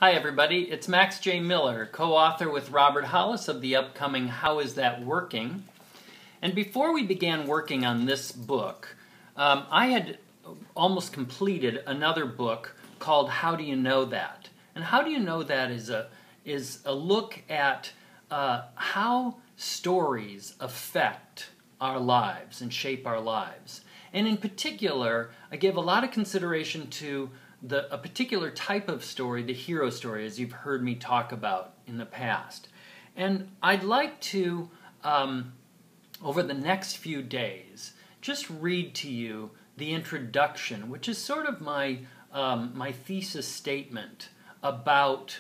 Hi everybody, it's Max J. Miller, co-author with Robert Hollis of the upcoming How Is That Working? And before we began working on this book, I had almost completed another book called How Do You Know That? And How Do You Know That is a look at how stories affect our lives and shape our lives. And in particular, I give a lot of consideration to a particular type of story, the hero story, as you've heard me talk about in the past. And I'd like to, over the next few days, just read to you the introduction, which is sort of my thesis statement about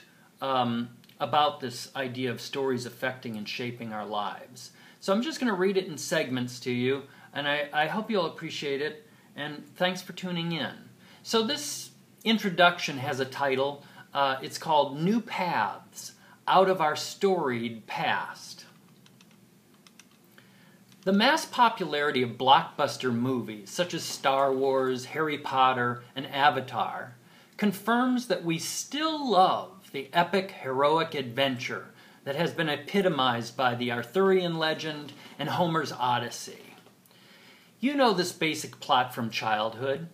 this idea of stories affecting and shaping our lives. So I'm just going to read it in segments to you, and I hope you'll appreciate it, and thanks for tuning in. So this introduction has a title. It's called New Paths Out of Our Storied Past. The mass popularity of blockbuster movies such as Star Wars, Harry Potter, and Avatar confirms that we still love the epic heroic adventure that has been epitomized by the Arthurian legend and Homer's Odyssey. You know this basic plot from childhood.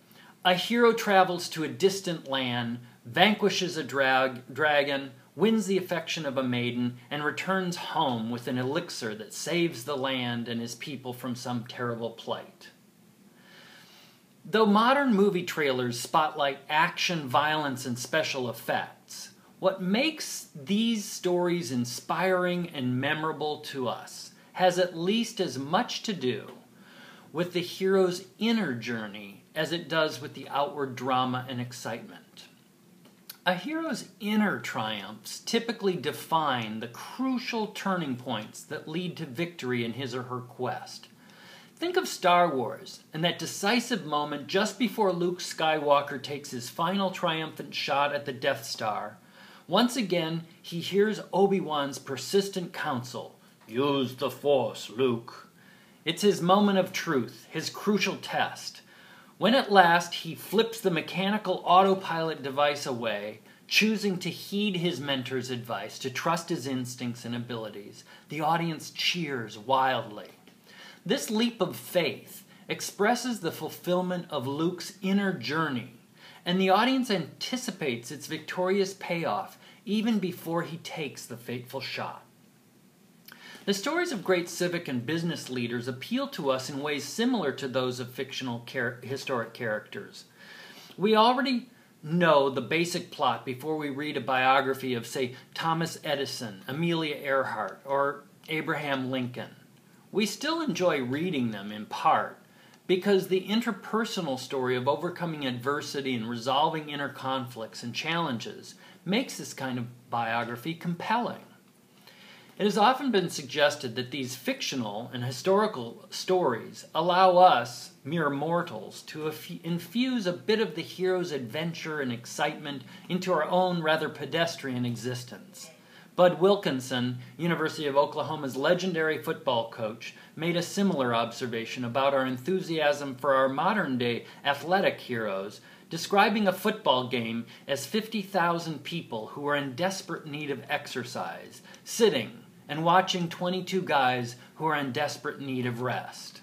A hero travels to a distant land, vanquishes a dragon, wins the affection of a maiden, and returns home with an elixir that saves the land and his people from some terrible plight. Though modern movie trailers spotlight action, violence, and special effects, what makes these stories inspiring and memorable to us has at least as much to do with the hero's inner journey as it does with the outward drama and excitement. A hero's inner triumphs typically define the crucial turning points that lead to victory in his or her quest. Think of Star Wars and that decisive moment just before Luke Skywalker takes his final triumphant shot at the Death Star. Once again, he hears Obi-Wan's persistent counsel, "Use the Force, Luke." It's his moment of truth, his crucial test. When at last he flips the mechanical autopilot device away, choosing to heed his mentor's advice, to trust his instincts and abilities, the audience cheers wildly. This leap of faith expresses the fulfillment of Luke's inner journey, and the audience anticipates its victorious payoff even before he takes the fateful shot. The stories of great civic and business leaders appeal to us in ways similar to those of fictional historic characters. We already know the basic plot before we read a biography of, say, Thomas Edison, Amelia Earhart, or Abraham Lincoln. We still enjoy reading them in part because the interpersonal story of overcoming adversity and resolving inner conflicts and challenges makes this kind of biography compelling. It has often been suggested that these fictional and historical stories allow us, mere mortals, to infuse a bit of the hero's adventure and excitement into our own rather pedestrian existence. Bud Wilkinson, University of Oklahoma's legendary football coach, made a similar observation about our enthusiasm for our modern-day athletic heroes, describing a football game as 50,000 people who are in desperate need of exercise, sitting and watching 22 guys who are in desperate need of rest.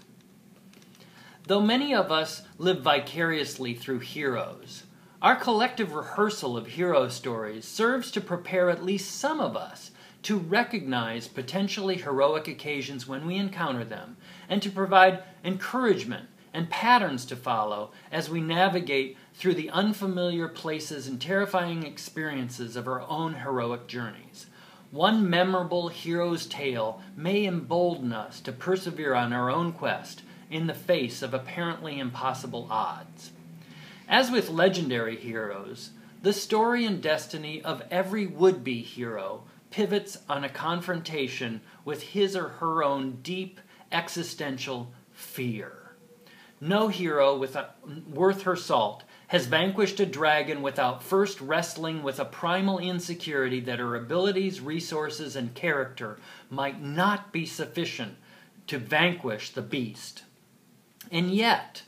Though many of us live vicariously through heroes, our collective rehearsal of hero stories serves to prepare at least some of us to recognize potentially heroic occasions when we encounter them, and to provide encouragement and patterns to follow as we navigate through the unfamiliar places and terrifying experiences of our own heroic journeys. One memorable hero's tale may embolden us to persevere on our own quest in the face of apparently impossible odds. As with legendary heroes, the story and destiny of every would-be hero pivots on a confrontation with his or her own deep existential fear. No hero worth her salt has vanquished a dragon without first wrestling with a primal insecurity that her abilities, resources, and character might not be sufficient to vanquish the beast. And yet,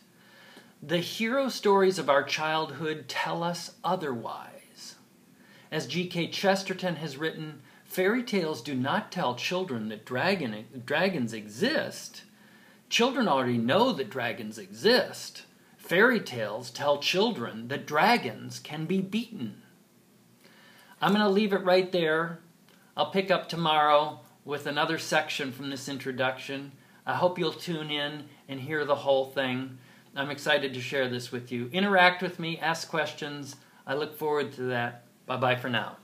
the hero stories of our childhood tell us otherwise. As G.K. Chesterton has written, fairy tales do not tell children that dragons exist. Children already know that dragons exist. Fairy tales tell children that dragons can be beaten. I'm going to leave it right there. I'll pick up tomorrow with another section from this introduction. I hope you'll tune in and hear the whole thing. I'm excited to share this with you. Interact with me, ask questions. I look forward to that. Bye-bye for now.